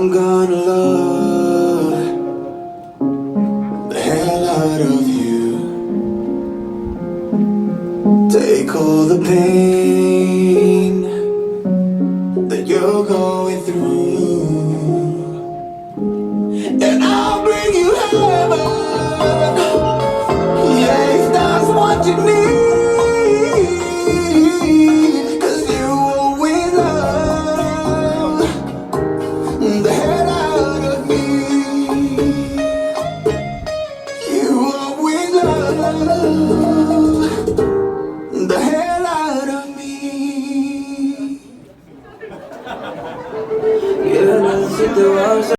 I'm gonna love the hell out of you. Take all the pain that you're going through, and I'll bring you heaven. Yeah, if that's what you need.